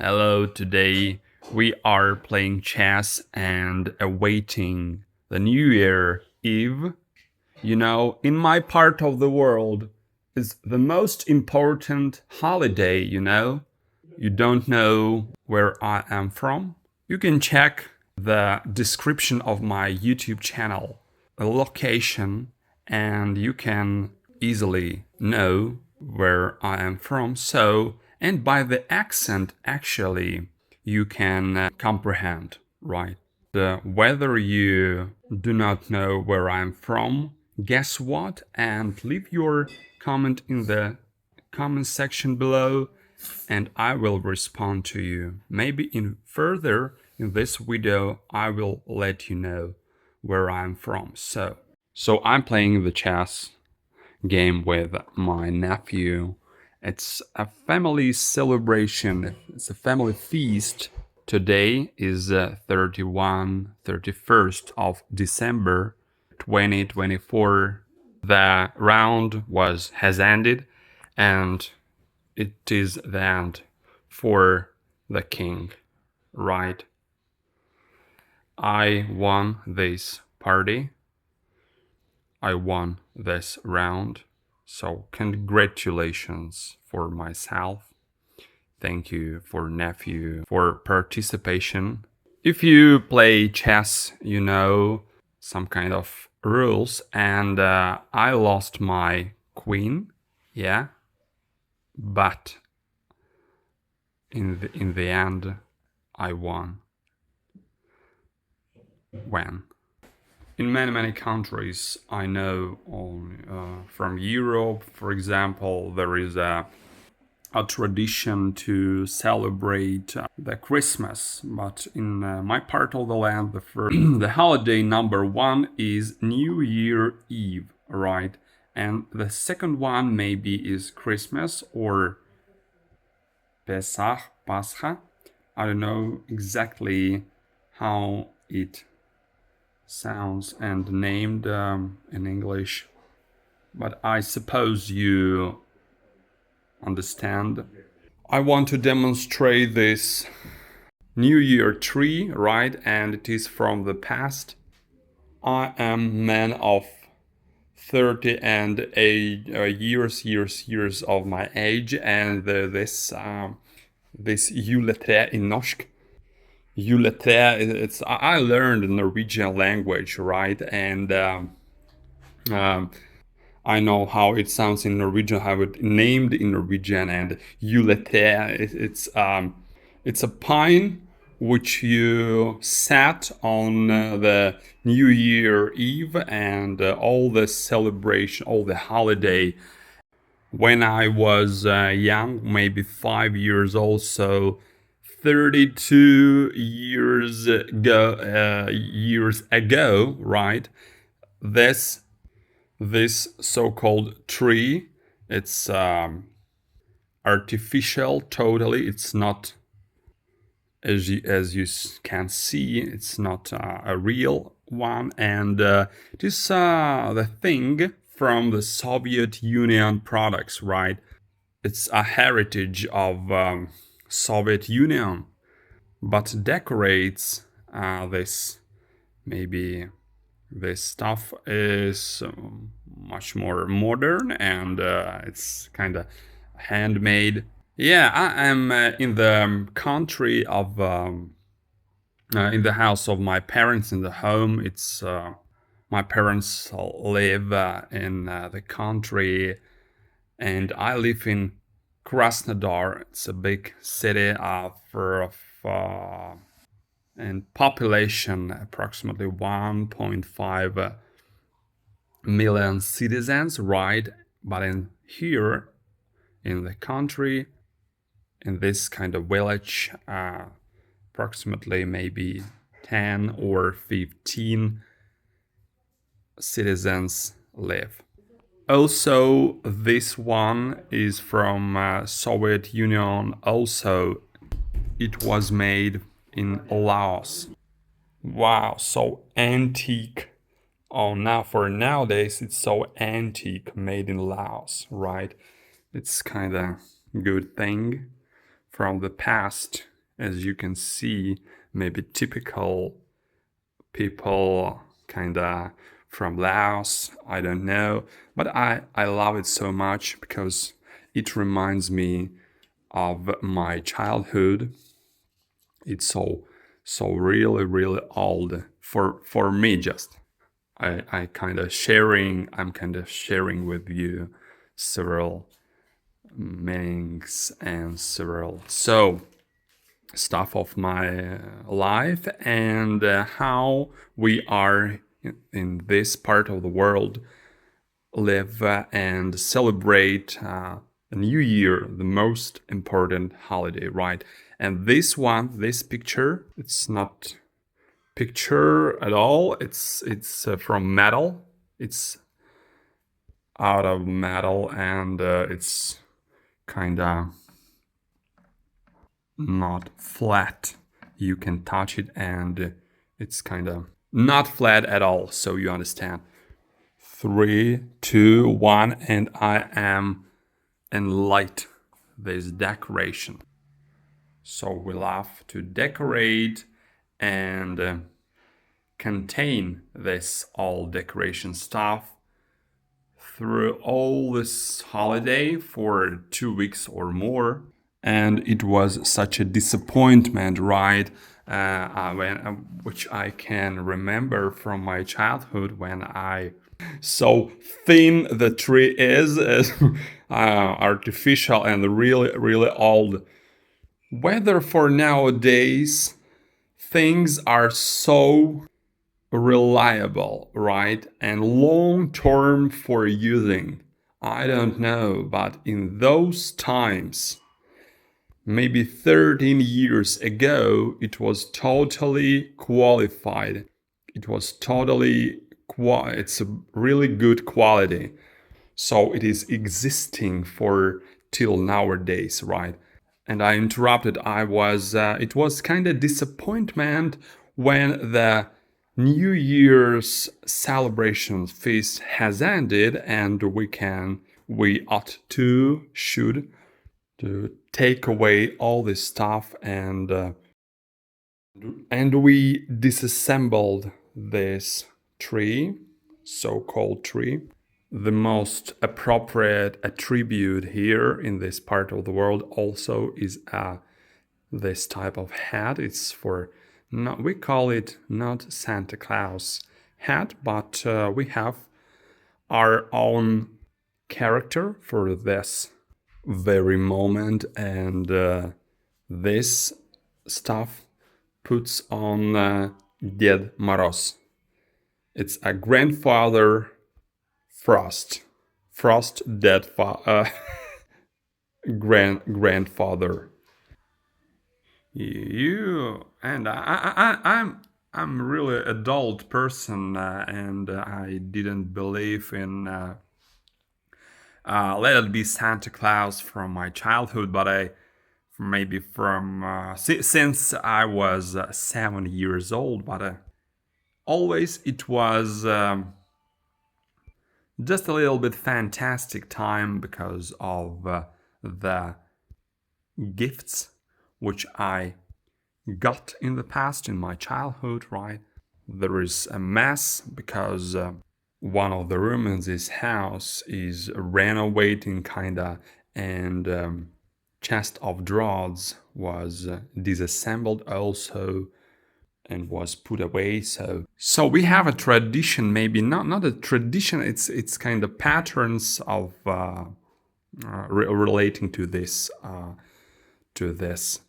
Hello, today we are playing chess and awaiting the New Year Eve. In my part of the world, it's the most important holiday, You don't know where I am from? You can check the description of my YouTube channel, the location, and you can easily know where I am from. And by the accent, actually, you can comprehend, right? Whether you do not know where I'm from, guess what? And leave your comment in the comment section below, and I will respond to you. Maybe further in this video, I will let you know where I'm from. So I'm playing the chess game with my nephew. It's a family celebration. It's a family feast. Today is 31st of December 2024. The round has ended, and it is the end for the king, right? I won this party. I won this round. So congratulations for myself. Thank you for nephew for participation. If you play chess, you know some kind of rules, and I lost my queen, yeah, but in the end, I won. When? In many countries, I know from Europe, for example, there is a tradition to celebrate the Christmas, but in my part of the land, the holiday number one is New Year Eve, right? And the second one maybe is Christmas or Pesach, Pascha. I don't know exactly how it sounds and named in English, but I suppose you understand. I want to demonstrate this New Year tree, right? And it is from the past. I am man of 30 and years of my age, and this juletre in norsk. Juletre, I learned Norwegian language, right? And I know how it sounds in Norwegian, how it named in Norwegian, and juletre, it's a pine which you set on the New Year Eve and all the celebration, all the holiday. When I was young, maybe 5 years old, so 32 years ago, right? This so-called tree, it's artificial totally. It's not, as you can see, it's not a real one, and it is the thing from the Soviet Union products, right? It's a heritage of Soviet Union, but decorates this. Maybe this stuff is much more modern, and it's kind of handmade. Yeah, I am in the country of in the house of my parents, in the home. It's my parents live in the country, and I live in Krasnodar. It's a big city and population approximately 1.5 million citizens, right? But in here, in the country, in this kind of village, approximately maybe 10 or 15 citizens live. Also, this one is from Soviet Union. Also, it was made in Laos. Wow, so antique. Oh, now for nowadays, it's so antique, made in Laos, right? It's kind of good thing from the past. as you can see, maybe typical people kind of from Laos, I don't know, but I love it so much because it reminds me of my childhood. It's so really old for me. Just I'm kind of sharing with you several meanings and several stuff of my life, and how we are in this part of the world live and celebrate a new year, the most important holiday, right? And this picture, it's not picture at all. It's from metal. It's out of metal, and it's kind of not flat. You can touch it, and it's kind of not flat at all. So you understand. 3, 2, 1, and I am in light this decoration. So we love to decorate and contain this all decoration stuff through all this holiday for 2 weeks or more. And it was such a disappointment, right? Which I can remember from my childhood when I so thin the tree is artificial and really old. Whether for nowadays things are so reliable, right, and long term for using, I don't know, but in those times, maybe 13 years ago, it was totally qualified. It was totally it's a really good quality. So it is existing for till nowadays, right? And I interrupted. It was kind of disappointment when the New Year's celebration feast has ended, and we should to take away all this stuff, and we disassembled this tree, so-called tree. The most appropriate attribute here in this part of the world also is this type of hat. It's for we call it not Santa Claus hat, but we have our own character for this very moment, and this stuff puts on Ded Moroz. It's a grandfather Frost, dead grandfather. You and I'm really adult person, and I didn't believe in let it be Santa Claus from my childhood, but I maybe from since I was 7 years old, but always it was just a little bit fantastic time because of the gifts which I got in the past in my childhood, right? There is a mess because one of the rooms in this house is renovating kinda, and chest of drawers was disassembled also and was put away. So we have a tradition, maybe not a tradition. It's kind of patterns of relating to this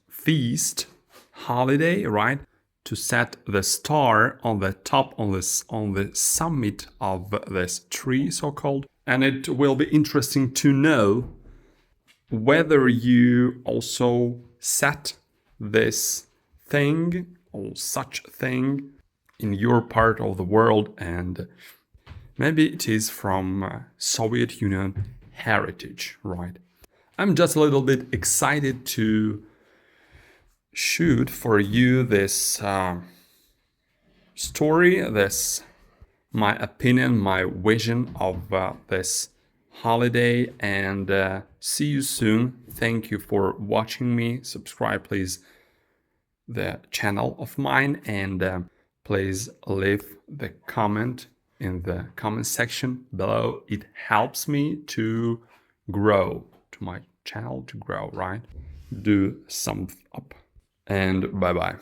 feast holiday, right? To set the star on the top on the summit of this tree, so called. And it will be interesting to know whether you also set this thing or such thing in your part of the world, and maybe it is from Soviet Union heritage, right? I'm just a little bit excited to shoot for you this story, this my opinion, my vision of this holiday, and see you soon. Thank you for watching me. Subscribe, please. the channel of mine, and please leave the comment in the comment section below. It helps me to grow, to my channel to grow, right? Do thumbs up, and bye bye.